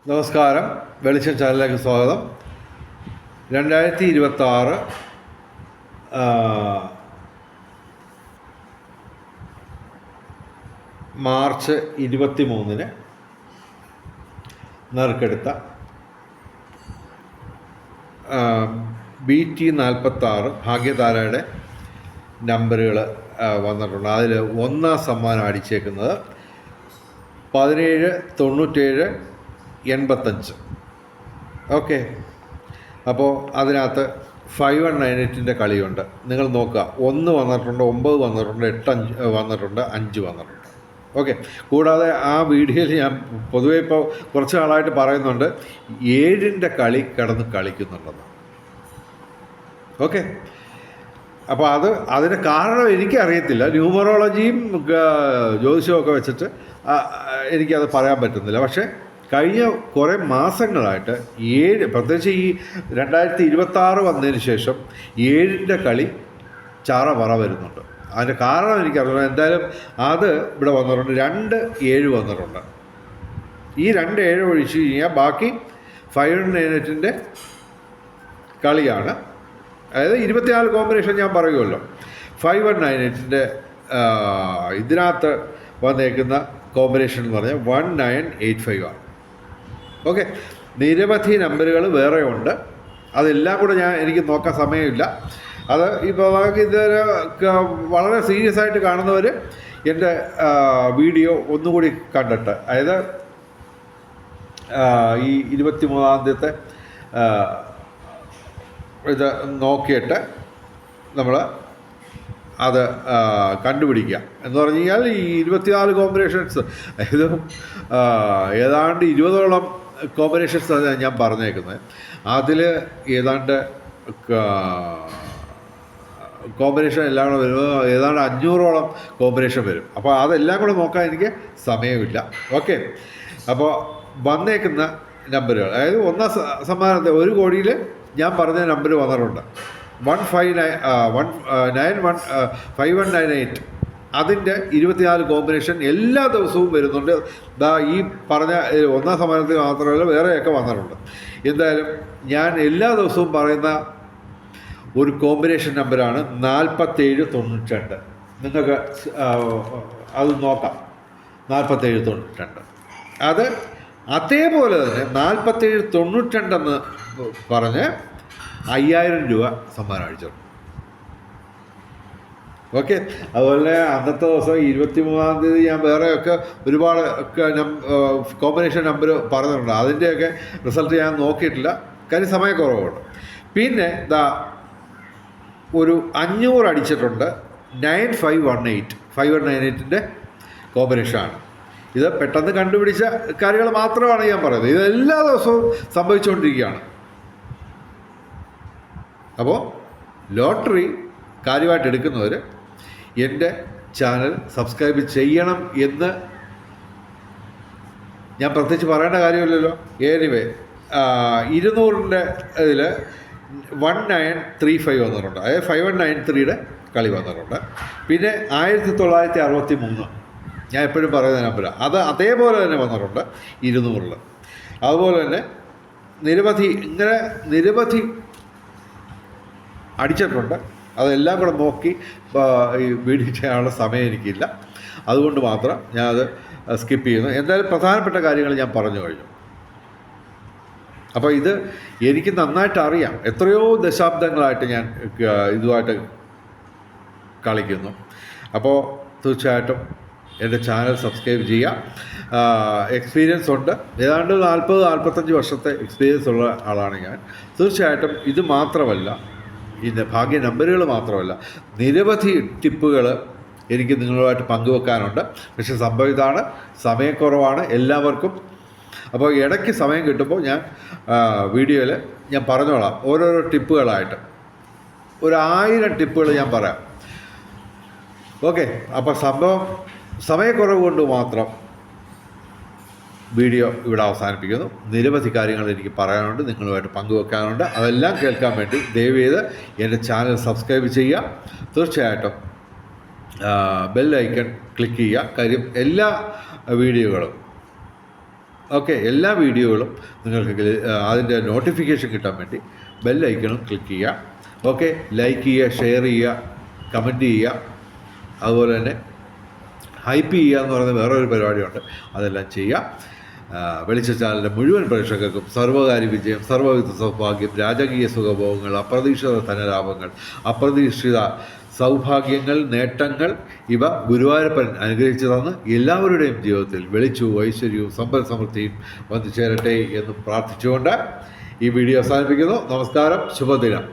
നമസ്കാരം, വെളിച്ചം ചാനലിലേക്ക് സ്വാഗതം. 2026 മാർച്ച് 23 നറുക്കെടുത്ത BT46 ഭാഗ്യധാരയുടെ നമ്പറുകൾ വന്നിട്ടുണ്ട്. അതിൽ ഒന്നാം സമ്മാനം അടിച്ചേക്കുന്നത് 179785. ഓക്കെ, അപ്പോൾ അതിനകത്ത് 5198 കളിയുണ്ട്. നിങ്ങൾ നോക്കുക, 1 വന്നിട്ടുണ്ട്, 9 വന്നിട്ടുണ്ട്, 8 വന്നിട്ടുണ്ട്, 5 വന്നിട്ടുണ്ട്. ഓക്കെ, കൂടാതെ ആ വീഡിയോയിൽ ഞാൻ പൊതുവേ ഇപ്പോൾ കുറച്ച് നാളായിട്ട് പറയുന്നുണ്ട് 7ൻ്റെ കളി കിടന്ന് കളിക്കുന്നുണ്ടെന്ന്. ഓക്കെ, അപ്പോൾ അതിന് കാരണം എനിക്കറിയത്തില്ല. ന്യൂമറോളജിയും ജ്യോതിഷവും ഒക്കെ വെച്ചിട്ട് എനിക്കത് പറയാൻ പറ്റുന്നില്ല. പക്ഷേ കഴിഞ്ഞ കുറേ മാസങ്ങളായിട്ട് പ്രത്യേകിച്ച് ഈ 2026 വന്നതിന് ശേഷം 7ൻ്റെ കളി ചാറ വരുന്നുണ്ട്. അതിൻ്റെ കാരണം എനിക്കറിയില്ല. എന്തായാലും അത് ഇവിടെ വന്നിട്ടുണ്ട്. 2 7 വന്നിട്ടുണ്ട്. ഈ 2 7 ഒഴിച്ച് കഴിഞ്ഞാൽ ബാക്കി 5198 കളിയാണ്. അതായത് 24 കോമ്പിനേഷൻ ഞാൻ പറയുമല്ലോ. 5198 ഇതിനകത്ത് വന്നേക്കുന്ന കോമ്പിനേഷൻ എന്ന് പറഞ്ഞാൽ 1985 ആണ്. ഓക്കെ, നിരവധി നമ്പറുകൾ വേറെ ഉണ്ട്. അതെല്ലാം കൂടെ എനിക്ക് നോക്കാൻ സമയമില്ല. അത് ഇപ്പോൾ ഇതൊരു വളരെ സീരിയസ് ആയിട്ട് കാണുന്നവർ എൻ്റെ വീഡിയോ ഒന്നുകൂടി കണ്ടിട്ട്, അതായത് ഈ 23 ഇത് നോക്കിയിട്ട് നമ്മൾ അത് കണ്ടുപിടിക്കുക എന്ന് പറഞ്ഞു കഴിഞ്ഞാൽ ഈ 24 കോമ്പിനേഷൻസ്, അതായത് ഏതാണ്ട് 20ഓളം കോമ്പിനേഷൻസ് ഞാൻ പറഞ്ഞേക്കുന്നത്. അതിൽ ഏതാണ്ട് കോമ്പിനേഷൻ എല്ലാം കൂടെ വരുമ്പോൾ ഏതാണ്ട് 500ഓളം കോമ്പിനേഷൻ വരും. അപ്പോൾ അതെല്ലാം കൂടെ നോക്കാൻ എനിക്ക് സമയമില്ല. ഓക്കെ, അപ്പോൾ വന്നേക്കുന്ന നമ്പറുകൾ, അതായത് ഒന്നാം സമ്മാനത്തെ 1 കോടിയിൽ ഞാൻ പറഞ്ഞ നമ്പർ വന്നിട്ടുണ്ട് 5198. അതിൻ്റെ 24 കോമ്പിനേഷൻ എല്ലാ ദിവസവും വരുന്നുണ്ട്. ഈ പറഞ്ഞ ഒന്നാം സമ്മാനത്തിൽ മാത്രമല്ല വേറെയൊക്കെ വന്നിട്ടുണ്ട്. എന്തായാലും ഞാൻ എല്ലാ ദിവസവും പറയുന്ന ഒരു കോമ്പിനേഷൻ നമ്പറാണ് 4792. നിങ്ങൾക്ക് അത് നോക്കാം. 4792 അത് അതേപോലെ തന്നെ 4792 എന്ന് പറഞ്ഞ് 5000 രൂപ സമ്മാനം അടിച്ചിട്ടുണ്ട്. ഓക്കെ, അതുപോലെ അന്നത്തെ ദിവസം 23-ാം തീയതി ഞാൻ വേറെയൊക്കെ ഒരുപാട് കോമ്പിനേഷൻ നമ്പർ പറഞ്ഞിട്ടുണ്ട്. അതിൻ്റെയൊക്കെ റിസൾട്ട് ഞാൻ നോക്കിയിട്ടില്ല, കാര്യം സമയക്കുറവുണ്ട്. പിന്നെ ഒരു 500 അടിച്ചിട്ടുണ്ട് 9518. 5198 കോമ്പിനേഷനാണ്. ഇത് പെട്ടെന്ന് കണ്ടുപിടിച്ച കാര്യങ്ങൾ മാത്രമാണ് ഞാൻ പറയുന്നത്. ഇത് എല്ലാ ദിവസവും സംഭവിച്ചുകൊണ്ടിരിക്കുകയാണ്. അപ്പോൾ ലോട്ടറി കാര്യമായിട്ട് എടുക്കുന്നവർ എൻ്റെ ചാനൽ സബ്സ്ക്രൈബ് ചെയ്യണം എന്ന് ഞാൻ പ്രത്യേകിച്ച് പറയേണ്ട കാര്യമില്ലല്ലോ. എനിവേ, 200ൻ്റെ ഇതിൽ 1935 വന്നിട്ടുണ്ട്. അതായത് 5193 കളി വന്നിട്ടുണ്ട്. പിന്നെ 1963 ഞാൻ എപ്പോഴും പറയുന്ന നമ്പറാണ്. അത് അതേപോലെ തന്നെ വന്നിട്ടുണ്ട് 200. അതുപോലെ തന്നെ നിരവധി അടിച്ചിട്ടുണ്ട്. അതെല്ലാം കൂടെ നോക്കി ഈ വീഡിയോ ചെയ്യാനുള്ള സമയം എനിക്കില്ല. അതുകൊണ്ട് മാത്രം ഞാനത് സ്കിപ്പ് ചെയ്യുന്നു. എന്തായാലും പ്രധാനപ്പെട്ട കാര്യങ്ങൾ ഞാൻ പറഞ്ഞു കഴിഞ്ഞു. അപ്പോൾ ഇത് എനിക്ക് നന്നായിട്ട് അറിയാം. എത്രയോ ദശാബ്ദങ്ങളായിട്ട് ഞാൻ ഇതുമായിട്ട് കളിക്കുന്നു. അപ്പോൾ തീർച്ചയായിട്ടും എൻ്റെ ചാനൽ സബ്സ്ക്രൈബ് ചെയ്യുക. എക്സ്പീരിയൻസ് ഉണ്ട്, ഏതാണ്ട് 40-45 വർഷത്തെ എക്സ്പീരിയൻസ് ഉള്ള ആളാണ് ഞാൻ. തീർച്ചയായിട്ടും ഇത് മാത്രമല്ല, ഇതിൻ്റെ ഭാഗ്യ നമ്പറുകൾ മാത്രമല്ല, നിരവധി ടിപ്പുകൾ എനിക്ക് നിങ്ങളുമായിട്ട് പങ്കുവെക്കാനുണ്ട്. പക്ഷേ സംഭവം ഇതാണ്, സമയക്കുറവാണ് എല്ലാവർക്കും. അപ്പോൾ ഇടയ്ക്ക് സമയം കിട്ടുമ്പോൾ ഞാൻ വീഡിയോയിൽ ഞാൻ പറഞ്ഞോളാം, ഓരോരോ ടിപ്പുകളായിട്ട് ഒരു 1000 ടിപ്പുകൾ ഞാൻ പറയാം. ഓക്കെ, അപ്പോൾ സമയക്കുറവ് കൊണ്ട് മാത്രം വീഡിയോ ഇവിടെ അവസാനിപ്പിക്കുന്നു. നിരവധി കാര്യങ്ങൾ എനിക്ക് പറയാനുണ്ട്, നിങ്ങളുമായിട്ട് പങ്കുവെക്കാനുണ്ട്. അതെല്ലാം കേൾക്കാൻ വേണ്ടി ദയവേത് എൻ്റെ ചാനൽ സബ്സ്ക്രൈബ് ചെയ്യുക. തീർച്ചയായിട്ടും ബെൽ ഐക്കൺ ക്ലിക്ക് ചെയ്യുക. കാര്യം എല്ലാ വീഡിയോകളും ഓക്കെ, എല്ലാ വീഡിയോകളും നിങ്ങൾക്ക് അതിൻ്റെ നോട്ടിഫിക്കേഷൻ കിട്ടാൻ വേണ്ടി ബെല്ലൈക്കണം ക്ലിക്ക് ചെയ്യുക. ഓക്കെ, ലൈക്ക് ചെയ്യുക, ഷെയർ ചെയ്യുക, കമൻറ്റ് ചെയ്യുക, അതുപോലെ തന്നെ ഹൈപ്പ് ചെയ്യുക എന്ന് പറയുന്ന വേറൊരു പരിപാടിയുണ്ട്, അതെല്ലാം ചെയ്യുക. വെളിച്ച ചാനലിൻ്റെ മുഴുവൻ പ്രേക്ഷകർക്കും സർവകാര്യ വിജയം, സർവ്വവിധ സൗഭാഗ്യം, രാജകീയ സുഖഭോഗങ്ങൾ, അപ്രതീക്ഷിത ധനലാഭങ്ങൾ, അപ്രതീക്ഷിത സൗഭാഗ്യങ്ങൾ, നേട്ടങ്ങൾ ഇവ ഗുരുവായൂരപ്പൻ അനുഗ്രഹിച്ചു തന്ന് എല്ലാവരുടെയും ജീവിതത്തിൽ വെളിച്ചവും ഐശ്വര്യവും സമ്പൽ സമൃദ്ധിയും വന്നു ചേരട്ടെ എന്ന് പ്രാർത്ഥിച്ചുകൊണ്ട് ഈ വീഡിയോ അവസാനിപ്പിക്കുന്നു. നമസ്കാരം, ശുഭദിനം.